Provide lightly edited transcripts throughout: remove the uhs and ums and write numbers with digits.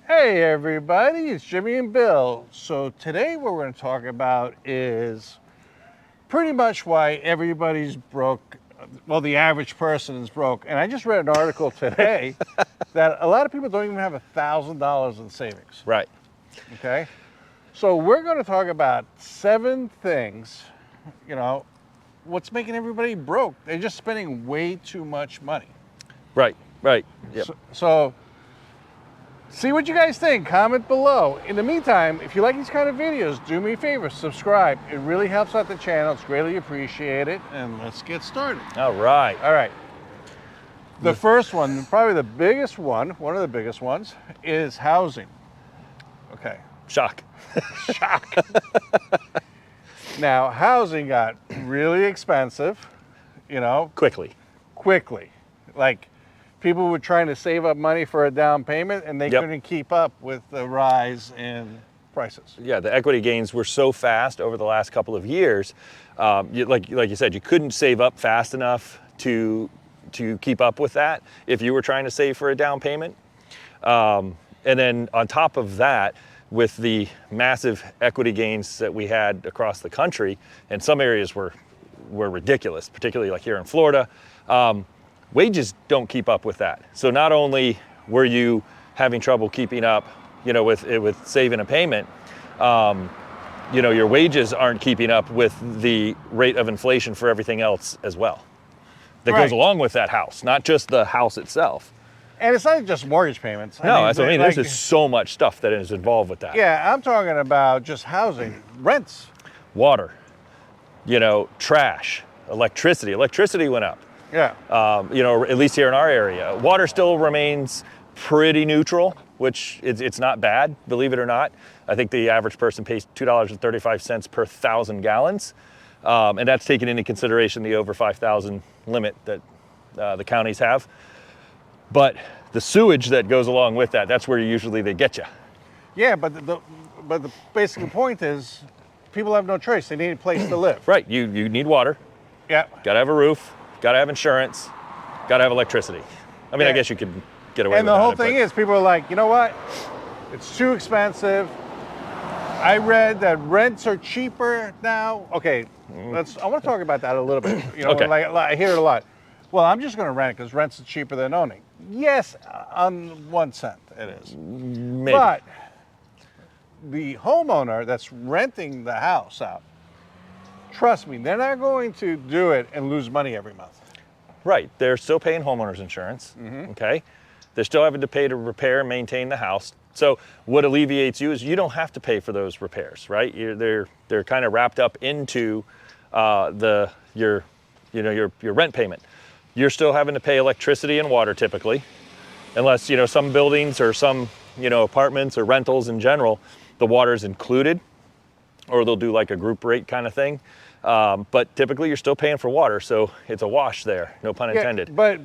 Hey everybody, it's Jimmy and Bill. So today what we're going to talk about is pretty much why everybody's broke. Well, the average person is broke. And I just read an article today that a lot of people don't even have $1,000 in savings. Right. Okay. So we're going to talk about 7 things, what's making everybody broke. They're just spending way too much money. Right. Yep. So see what you guys think. Comment below. In the meantime, if you like these kind of videos, do me a favor, subscribe. It really helps out the channel. It's greatly appreciated. And let's get started. All right. The first one, probably the biggest one of the biggest ones, is housing. Okay. Shock. Now, housing got really expensive, Quickly. Like, people were trying to save up money for a down payment, and they couldn't keep up with the rise in prices. Yeah, the equity gains were so fast over the last couple of years. Like you said, you couldn't save up fast enough to keep up with that if you were trying to save for a down payment. And then on top of that, with the massive equity gains that we had across the country, and some areas were ridiculous, particularly like here in Florida, wages don't keep up with that. So not only were you having trouble keeping up, with saving a payment, your wages aren't keeping up with the rate of inflation for everything else as well. That goes along with that house, not just the house itself. And it's not just mortgage payments. No, that's what I mean. There's just so much stuff that is involved with that. Yeah, I'm talking about just housing, rents. Water, trash, electricity. Electricity went up. Yeah. At least here in our area. Water still remains pretty neutral, which it's not bad, believe it or not. I think the average person pays $2.35 per 1,000 gallons. And that's taking into consideration the over 5,000 limit that the counties have. But the sewage that goes along with that's where usually they get you. Yeah, but the basic point is people have no choice. They need a place to live. Right, you need water. Yeah. Gotta have a roof, gotta have insurance, gotta have electricity. I mean, I guess you could get away with that. And the whole thing is, people are like, you know what? It's too expensive. I read that rents are cheaper now. Okay, I want to talk about that a little bit. Okay. Like I hear it a lot. Well, I'm just going to rent it because rents are cheaper than owning. Yes, on 1 cent it is. Maybe. But the homeowner that's renting the house out, trust me, they're not going to do it and lose money every month. Right, they're still paying homeowners insurance, okay? They're still having to pay to repair and maintain the house. So what alleviates you is you don't have to pay for those repairs, right? They're kind of wrapped up into your rent payment. You're still having to pay electricity and water typically, unless, some buildings or some, apartments or rentals in general, the water's included, or they'll do like a group rate kind of thing. But typically you're still paying for water, so it's a wash there, no pun intended. But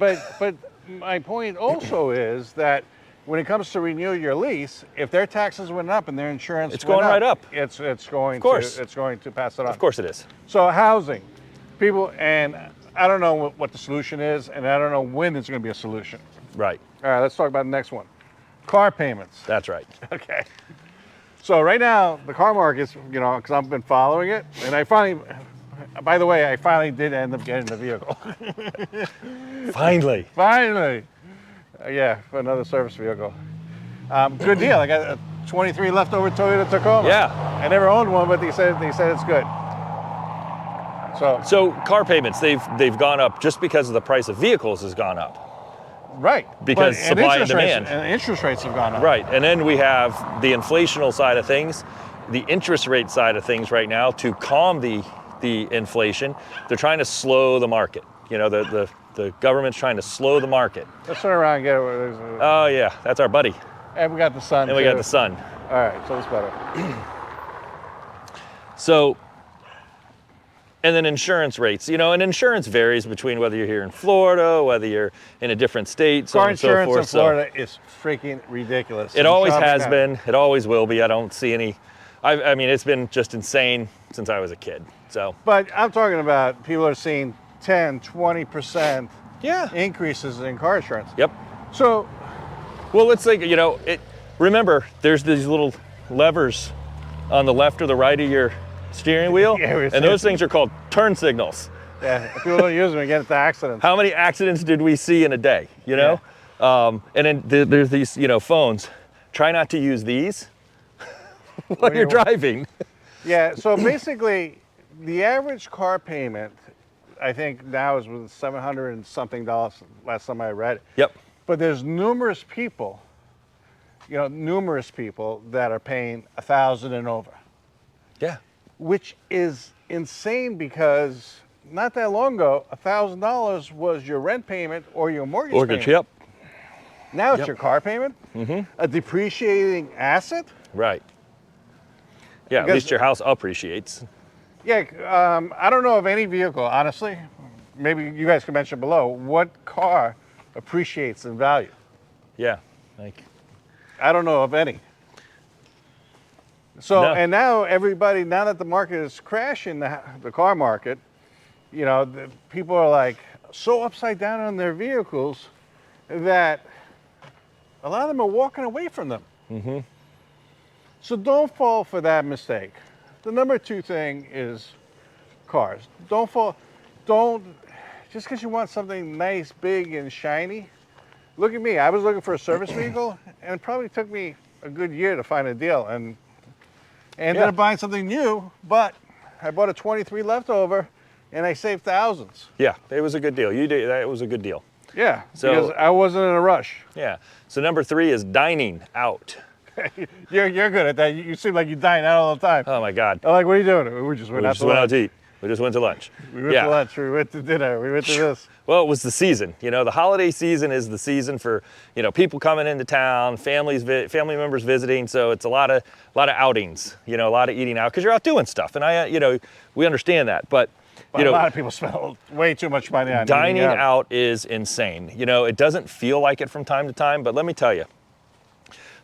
my point also is that when it comes to renew your lease, if their taxes went up and their insurance it's going right up. It's going to pass it on. Of course it is. So housing, people, and I don't know what the solution is, and I don't know when there's going to be a solution. Right. All right, let's talk about the next one. Car payments. That's right. Okay. So right now, the car market's, because I've been following it, and I finally did end up getting the vehicle. Finally. Yeah, for another service vehicle. Good deal. I got a 23 leftover Toyota Tacoma. Yeah. I never owned one, but they said it's good. So car payments, they've gone up just because of the price of vehicles has gone up. Right. Because supply and demand. And interest rates have gone up. Right. And then we have the inflational side of things, the interest rate side of things right now to calm the inflation. They're trying to slow the market. The government's trying to slow the market. Let's turn around and get it. Oh yeah, that's our buddy. And we got the sun. And we got the sun. All right, so it's better. So, and then insurance rates, and insurance varies between whether you're here in Florida, whether you're in a different state, so on and so forth. Car insurance in Florida is freaking ridiculous. It always has been. It always will be. I don't see any. I mean, it's been just insane since I was a kid. So. But I'm talking about people are seeing 10, 20% increases in car insurance. Yep. So. Well, let's say, remember, there's these little levers on the left or the right of your steering wheel, Yeah, and those things are called turn signals. Yeah, if people don't use them, you get into accidents. How many accidents did we see in a day, you know? And then there's these, phones. Try not to use these while you're driving. Yeah, so basically, the average car payment, I think now is with $700 and something last time I read. Yep. But there's numerous people, that are paying $1,000 and over. Yeah. Which is insane because not that long ago, $1,000 was your rent payment or your mortgage payment. Yep. Now it's your car payment, a depreciating asset. Right. Yeah, Because, at least your house appreciates. Yeah, I don't know of any vehicle, honestly. Maybe you guys can mention below what car appreciates in value. Yeah. I don't know of any. So, No. and now everybody, now that the market is crashing, the car market, the people are like so upside down on their vehicles that a lot of them are walking away from them. So don't fall for that mistake. The number 2 thing is cars. Just because you want something nice, big, and shiny. Look at me, I was looking for a service vehicle, and it probably took me a good year to find a deal, and ended up buying something new, but I bought a 23 leftover, and I saved thousands. Yeah, it was a good deal. You did that. It was a good deal. Yeah, So- because I wasn't in a rush. Yeah. So number 3 is dining out. You're good at that. You seem like you dine out all the time. Oh my God. I'm like, what are you doing? We just went out to lunch. to eat. We just went to lunch. We went to lunch. We went to dinner. We went to this. Well, it was the season. The holiday season is the season for, people coming into town, family members visiting. So it's a lot of outings, a lot of eating out because you're out doing stuff. And we understand that. But A lot of people spend way too much money on dining eating out is insane. It doesn't feel like it from time to time, but let me tell you,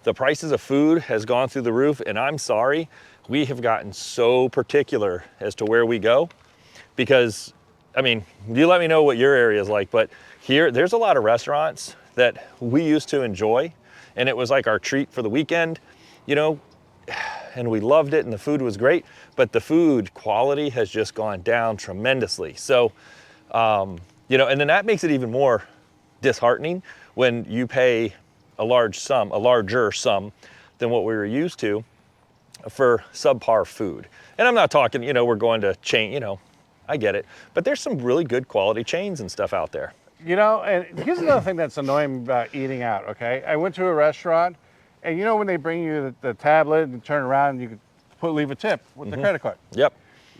the prices of food has gone through the roof, and I'm sorry, we have gotten so particular as to where we go because, you let me know what your area is like, but here, there's a lot of restaurants that we used to enjoy, and it was like our treat for the weekend, and we loved it, and the food was great, but the food quality has just gone down tremendously. So, and then that makes it even more disheartening when you pay a larger sum than what we were used to for subpar food. And I'm not talking, we're going to chain, I get it, but there's some really good quality chains and stuff out there. And here's another thing that's annoying about eating out, okay? I went to a restaurant, and when they bring you the tablet and turn around, you can leave a tip with the credit card. Yep.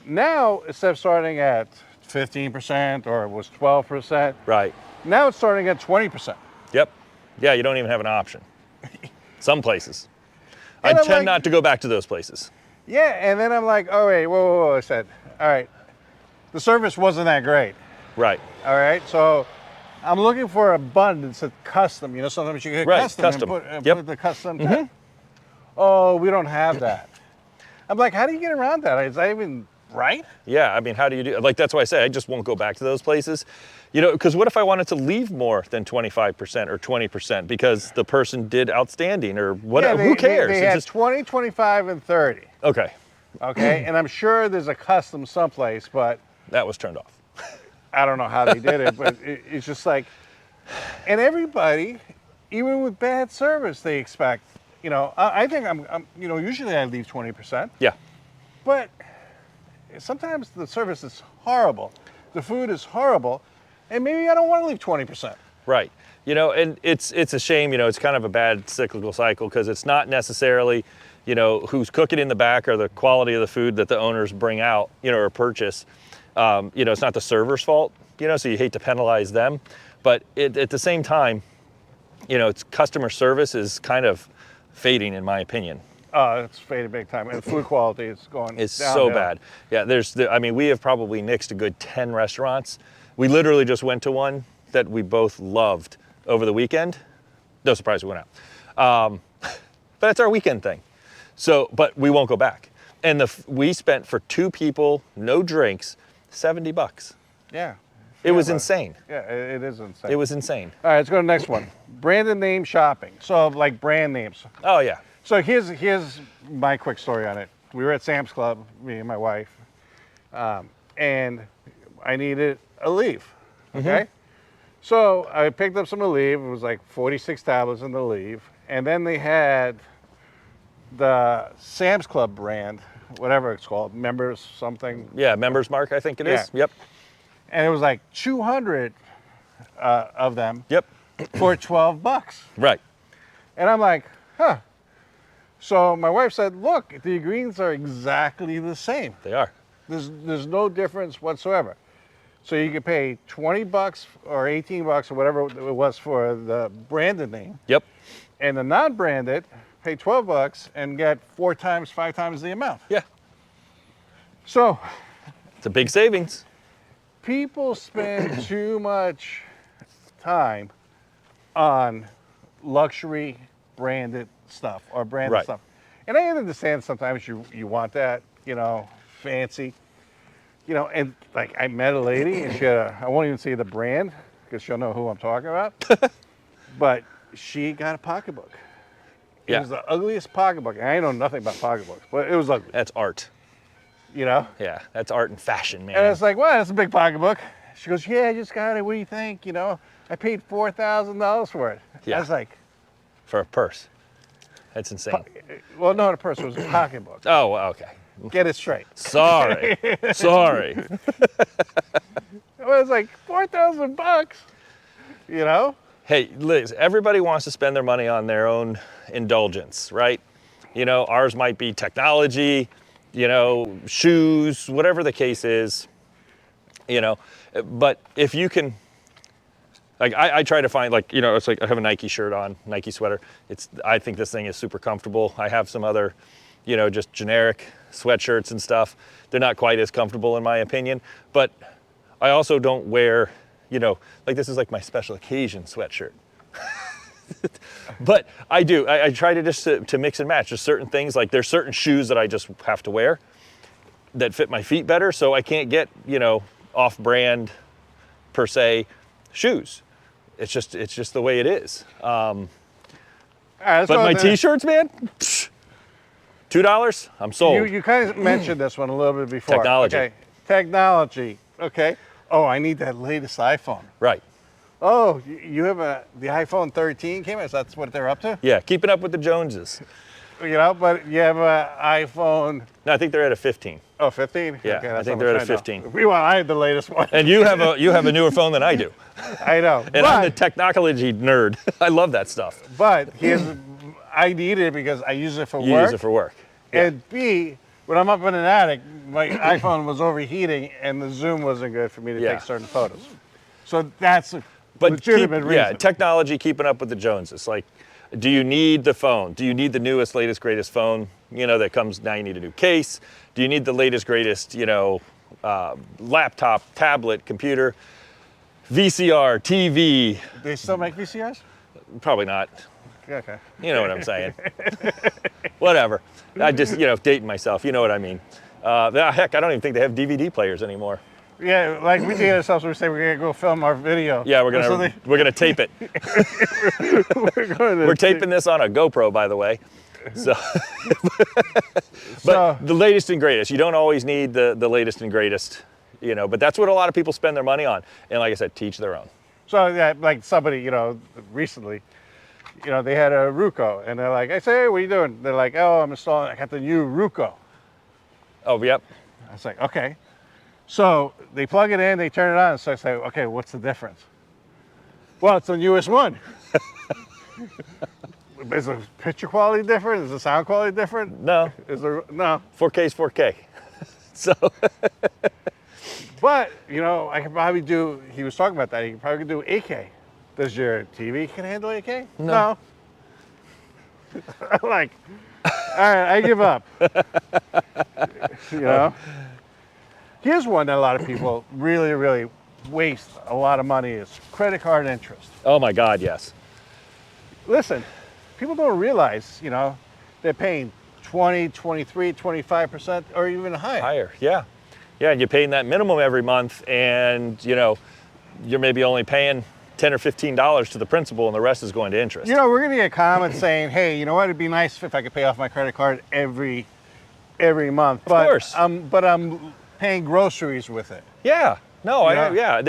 Now, instead of starting at 15% or it was 12%, Right. now it's starting at 20%. Yep. Yeah, you don't even have an option. Some places. I And I'm tend like- not to go back to those plaplaces. Yeah, and then I'm like, oh, wait, whoa. I said, all right, the service wasn't that great. Right. All right, so I'm looking for a bun that's a custom. Sometimes you get Right, custom, custom. and Yep. put the custom tag. Oh, we don't have that. I'm like, how do you get around that? Is that even right? Yeah, how do you do, that's why I say I just won't go back to those places. Because what if I wanted to leave more than 25% or 20% because the person did outstanding or whatever? Yeah, Who cares? They It's had just, 20, 25, and 30. okay, Okay, and I'm sure there's a custom someplace, but that was turned off. I don't know how they did it, but it's just like, and everybody, even with bad service, they expect, I think I'm usually I leave 20%, Yeah. but sometimes the service is horrible, the food is horrible, and maybe I don't want to leave 20%. Right. And it's a shame, it's kind of a bad cyclical cycle because it's not necessarily, who's cooking in the back or the quality of the food that the owners bring out, or purchase. It's not the server's fault, so you hate to penalize them. But at the same time, it's customer service is kind of fading in my opinion. It's faded big time, and food quality is going It's downhill. so bad. Yeah, we have probably nixed a good 10 restaurants. We literally just went to one that we both loved over the weekend. No surprise we went out. But it's our weekend thing. So, but we won't go back. And we spent for 2 people, no drinks, $70. Yeah. It was insane. Yeah, it is insane. It was insane. All right, let's go to the next one. Branded name shopping. So like brand names. Oh yeah. So here's my quick story on it. We were at Sam's Club, me and my wife, and I needed Aleve. Okay. So I picked up some Aleve. It was like 46 tablets in the Aleve, and then they had the Sam's Club brand, whatever it's called, members something. Yeah, Members Mark, I think it is. Yeah. Yep. And it was like 200 of them Yep. for $12. Right. And I'm like, huh. So my wife said, look, the ingredients are exactly the same. They are. There's no difference whatsoever. So you could pay $20 or $18 or whatever it was for the branded name, Yep. and the non-branded pay $12 and get 4 times, 5 times the amount. Yeah. So It's a big savings. people spend too much time on luxury branded stuff or branded Right. stuff. And I understand sometimes you want that, fancy, and like I met a lady and she had I won't even say the brand because she'll know who I'm talking about, but she got a pocketbook. It Yeah. was the ugliest pocketbook. And I know nothing about pocketbooks, but it was ugly, That's art. Yeah, that's art and fashion, man. And it's like, well, that's a big pocketbook. She goes, yeah, I just got it. What do you think? I paid $4,000 for it. Yeah. I was like, For a purse. That's insane. well, no, the purse was a pocketbook. Oh, okay. Get it straight. Sorry. Sorry. It was like $4,000, Hey, Liz, everybody wants to spend their money on their own indulgence, right? Ours might be technology, shoes, whatever the case is, but if you can, like I try to find it's like I have a Nike shirt on, Nike sweater. I think this thing is super comfortable. I have some other, just generic sweatshirts and stuff. They're not quite as comfortable in my opinion, but I also don't wear, this is like my special occasion sweatshirt. But I do. I try to just to mix and match. There's certain things, like there's certain shoes that I just have to wear that fit my feet better, so I can't get, off-brand per se shoes. It's just the way it is. All right, But my t-shirts, man, $2, I'm sold. You kind of mentioned this one a little bit before. Technology. Okay. Technology. Okay. Oh, I need that latest iPhone. Right. Oh, you have the iPhone 13 came out? That's what they're up to? Yeah, keeping up with the Joneses. But you have an iPhone. No, I think they're at a 15. Oh, 15? Yeah, okay, I that's think how they're much at a I know. 15. I had the latest one. And you have a newer phone than I do. I know. And I'm the technology nerd. I love that stuff. But I need it because I use it for You work. use it for work. Yeah. And B, when I'm up in an attic, my iPhone was overheating and the zoom wasn't good for me to take certain photos. So that's a legitimate reason. Yeah, technology, keeping up with the Joneses. Like, do you need the phone? Do you need the newest, latest, greatest phone? That comes, now you need a new case. Do you need the latest, greatest, laptop, tablet, computer, VCR, TV? They still make VCRs? Probably not. Okay. You know what I'm saying. Whatever. I just, dating myself. You know what I mean. Heck, I don't even think they have DVD players anymore. Yeah, like we did ourselves, we say we're gonna go film our video. Yeah, we're gonna tape it. We're taping this on a GoPro, by the way. So, but the latest and greatest. You don't always need the latest and greatest, But that's what a lot of people spend their money on. And like I said, teach their own. So yeah, like somebody, recently, they had a Ruco, and they're like, I say, hey, what are you doing? They're like, oh, I'm installing. I got the new Ruco. Oh, yep. I was like, okay. So they plug it in, they turn it on, so I say, okay, what's the difference? Well, it's the newest one. Is the picture quality different? Is the sound quality different? No. No. 4K is 4K. So. But, I could probably do, he was talking about that, he could probably do 8K. Does your TV can handle 8K? No. I'm like, all right, I give up. Here's one that a lot of people really, really waste a lot of money is credit card interest. Oh my God, yes. Listen, people don't realize, they're paying 20, 23, 25% or even higher. Higher, yeah. Yeah, and you're paying that minimum every month, and you're maybe only paying $10 or $15 to the principal, and the rest is going to interest. You know, we're gonna get comments saying, "Hey, you know what? It'd be nice if I could pay off my credit card every month." Of course. But I'm paying groceries with it. Yeah. No. Yeah.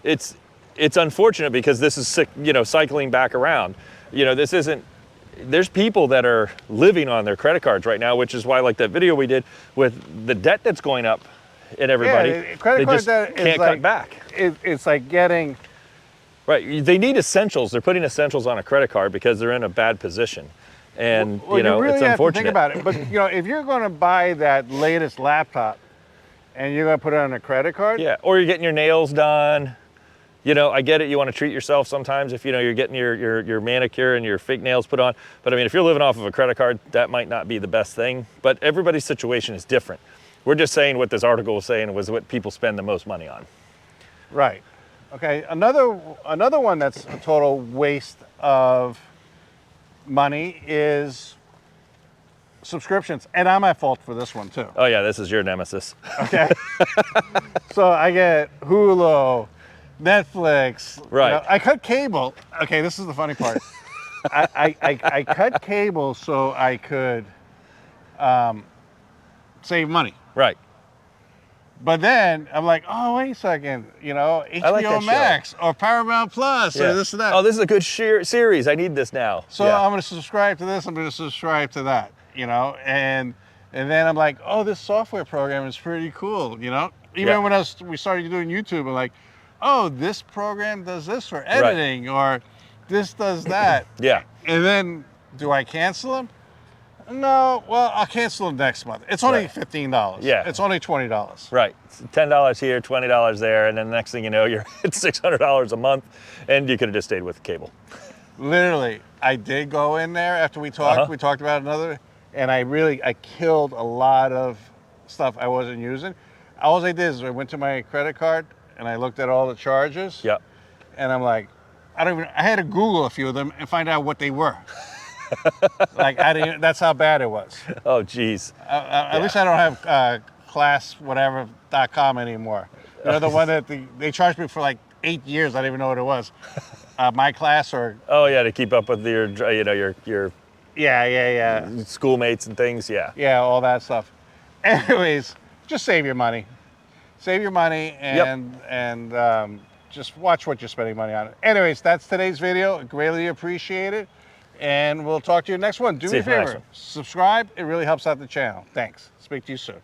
It's unfortunate because this is, you know, cycling back around. You know, this isn't. There's people that are living on their credit cards right now, which is why, like that video we did with the debt that's going up in everybody, credit they card just debt can't is cut like, back. It's like getting. Right. They need essentials. They're putting essentials on a credit card because they're in a bad position. And, Well, you know, really it's have unfortunate. to think about it. But, you know, if you're going to buy that latest laptop and you're going to put it on a credit card. Yeah. Or you're getting your nails done. You know, I get it. You want to treat yourself sometimes if, you know, you're getting your manicure and your fake nails put on. But I mean, if you're living off of a credit card, that might not be the best thing. But everybody's situation is different. We're just saying what this article was saying was what people spend the most money on. Right. Okay. Another one that's a total waste of money is subscriptions. And I'm at fault for this one too. Oh yeah, this is your nemesis. Okay. So I get Hulu, Netflix. Right. You know, I cut cable. Okay, this is the funny part. I cut cable so I could save money. Right. But then I'm like, oh, wait a second, you know, I like HBO that show. Max or Paramount Plus Yeah. or this and that. Oh, this is a good series. I need this now. So Yeah. I'm going to subscribe to this. I'm going to subscribe to that, you know, and then I'm like, oh, this software program is pretty cool, you know. Even Yeah. when we started doing YouTube, I'm like, oh, this program does this for editing or this does that. Yeah. And then do I cancel them? No, well, I'll cancel them next month. It's only Right. $15. Yeah. It's only $20. Right. It's $10 here, $20 there, and then the next thing you know, you're at $600 a month, and you could have just stayed with the cable. Literally, I did go in there after we talked. Uh-huh. We talked about another, and I killed a lot of stuff I wasn't using. All I did is I went to my credit card and I looked at all the charges. Yep. And I'm like, I had to Google a few of them and find out what they were. Like that's how bad it was. Oh, geez. At least I don't have classwhatever.com anymore. You know, the one that they charged me for like 8 years. I didn't even know what it was. My class or. Oh yeah, to keep up with your, you know, your Yeah. schoolmates and things. Yeah. Yeah, all that stuff. Anyways, just save your money. Save your money and just watch what you're spending money on. Anyways, that's today's video. Greatly appreciate it. And we'll talk to you next one. Do me a See you for the next favor. one. Subscribe. It really helps out the channel. Thanks. Speak to you soon.